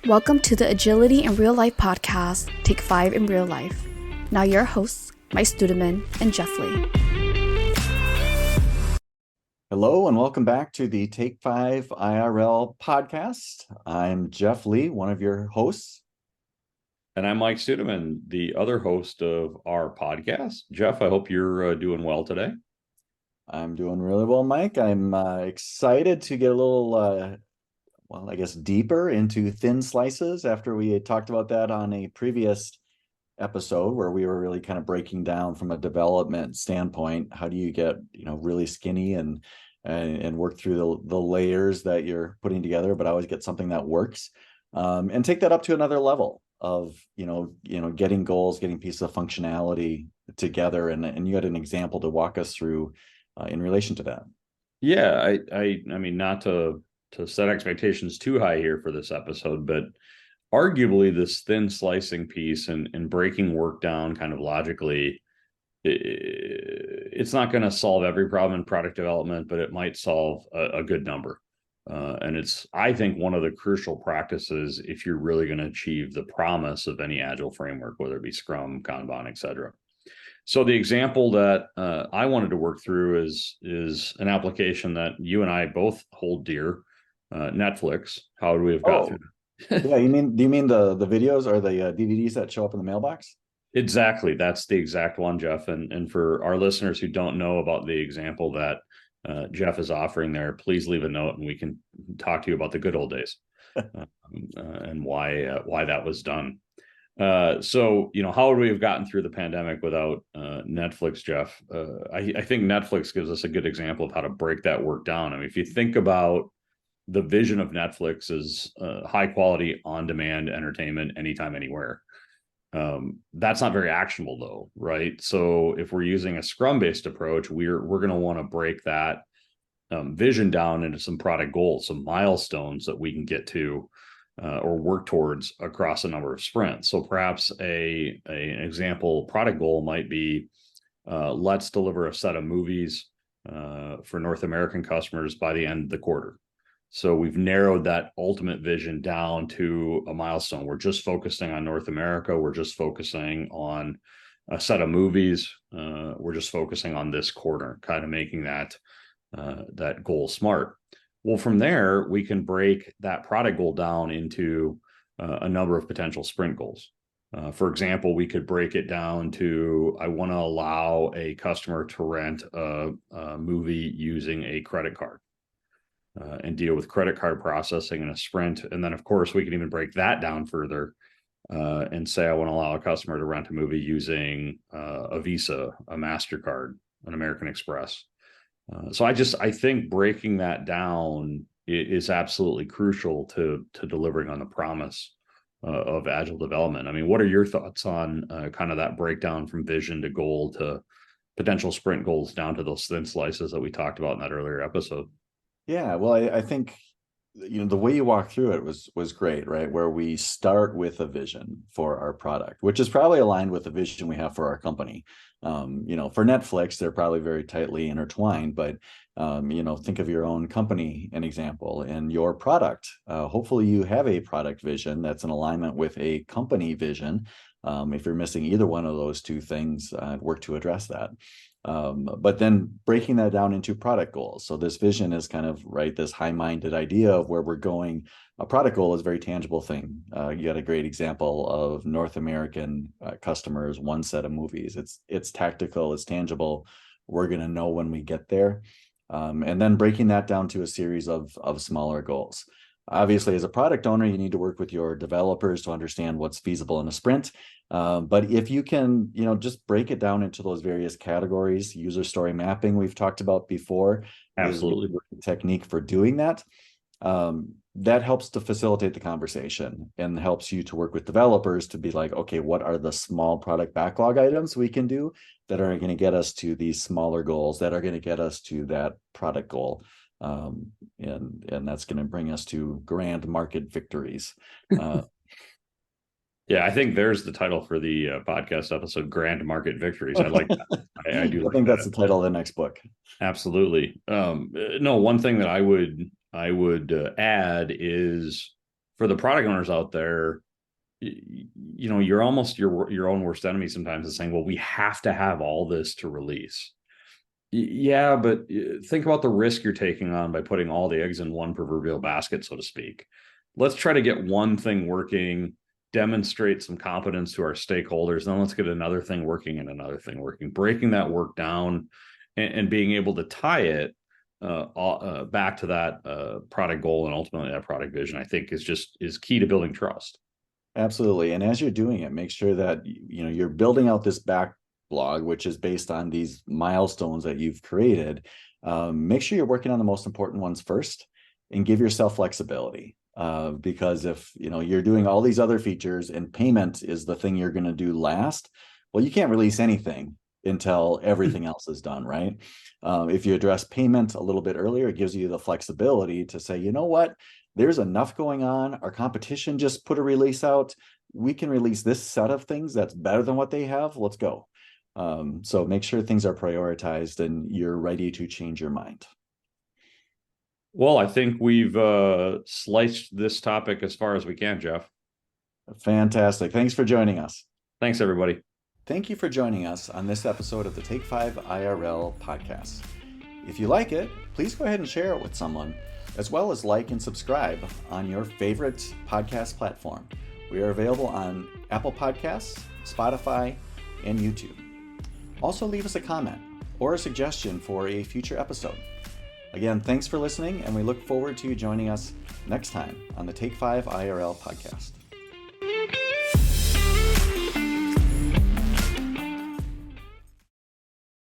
Welcome to the Agility in Real Life podcast, Take 5 in Real Life. Now your hosts, Mike Studeman and Jeff Lee. Hello and welcome back to the take5IRL podcast. I'm Jeff Lee, one of your hosts. And I'm Mike Studeman, the other host of our podcast. Jeff, I hope you're doing well today. I'm doing really well, Mike. I'm excited to get a little, deeper into thin slices after we had talked about that on a previous episode where we were really kind of breaking down from a development standpoint. How do you get, really skinny and work through the layers that you're putting together, but always get something that works, and take that up to another level of, getting goals, getting pieces of functionality together. And you had an example to walk us through in relation to that. Yeah, I mean, not to set expectations too high here for this episode, but arguably this thin slicing piece and breaking work down kind of logically, it's not going to solve every problem in product development, but it might solve a good number. And it's, I think, one of the crucial practices if you're really going to achieve the promise of any agile framework, whether it be Scrum, Kanban, etc. So the example that I wanted to work through is an application that you and I both hold dear, Netflix. How would we have got through that? Yeah, do you mean the videos or the DVDs that show up in the mailbox? Exactly. That's the exact one, Jeff. And for our listeners who don't know about the example that Jeff is offering there, please leave a note and we can talk to you about the good old days and why that was done. So, how would we have gotten through the pandemic without Netflix, Jeff? I think Netflix gives us a good example of how to break that work down. I mean, if you think about the vision of Netflix is high quality, on-demand entertainment anytime, anywhere. That's not very actionable though, right? So if we're using a Scrum-based approach, we're going to want to break that vision down into some product goals, some milestones that we can get to or work towards across a number of sprints. So perhaps an example product goal might be let's deliver a set of movies for North American customers by the end of the quarter. So we've narrowed that ultimate vision down to a milestone. We're just focusing on North America. We're just focusing on a set of movies. We're just focusing on this quarter, kind of making that goal SMART. Well, from there, we can break that product goal down into a number of potential sprint goals. For example, we could break it down to, I want to allow a customer to rent a movie using a credit card. And deal with credit card processing in a sprint. And then, of course, we can even break that down further and say, I want to allow a customer to rent a movie using a Visa, a MasterCard, an American Express. So I think breaking that down is absolutely crucial to delivering on the promise of agile development. I mean, what are your thoughts on kind of that breakdown from vision to goal to potential sprint goals down to those thin slices that we talked about in that earlier episode? Yeah, well, I think, the way you walk through it was great, right? Where we start with a vision for our product, which is probably aligned with the vision we have for our company. For Netflix, they're probably very tightly intertwined, but, think of your own company, an example, and your product. Hopefully you have a product vision that's in alignment with a company vision. If you're missing either one of those two things, work to address that. But then breaking that down into product goals. So this vision is kind of this high-minded idea of where we're going. A product goal is a very tangible thing. You got a great example of North American customers, one set of movies. It's tactical, it's tangible. We're going to know when we get there. And then breaking that down to a series of smaller goals. Obviously, as a product owner, you need to work with your developers to understand what's feasible in a sprint. But if you can, just break it down into those various categories, user story mapping we've talked about before. Absolutely. Is a technique for doing that. That helps to facilitate the conversation and helps you to work with developers to be like, okay, what are the small product backlog items we can do that are going to get us to these smaller goals that are going to get us to that product goal? And that's going to bring us to grand market victories. Yeah, I think there's the title for the podcast episode, Grand Market Victories. I like that. I do. I think that's the title of the next book. Absolutely. No, one thing that I would add is for the product owners out there, you're almost your own worst enemy sometimes, is saying, well, we have to have all this to release. Yeah, but think about the risk you're taking on by putting all the eggs in one proverbial basket, so to speak. Let's try to get one thing working, demonstrate some competence to our stakeholders, then let's get another thing working and another thing working, breaking that work down and being able to tie it back to that product goal and ultimately that product vision, I think is key to building trust. Absolutely. And as you're doing it, make sure that you're building out this backlog, which is based on these milestones that you've created. Make sure you're working on the most important ones first and give yourself flexibility. Because if you're doing all these other features and payment is the thing you're going to do last, well, you can't release anything until everything else is done, right? If you address payment a little bit earlier, it gives you the flexibility to say, you know what, there's enough going on. Our competition just put a release out. We can release this set of things that's better than what they have. Let's go. So make sure things are prioritized and you're ready to change your mind. Well, I think we've sliced this topic as far as we can, Jeff. Fantastic. Thanks for joining us. Thanks, everybody. Thank you for joining us on this episode of the Take5IRL podcast. If you like it, please go ahead and share it with someone, as well as like and subscribe on your favorite podcast platform. We are available on Apple Podcasts, Spotify, and YouTube. Also, leave us a comment or a suggestion for a future episode. Again, thanks for listening, and we look forward to you joining us next time on the Take5IRL podcast.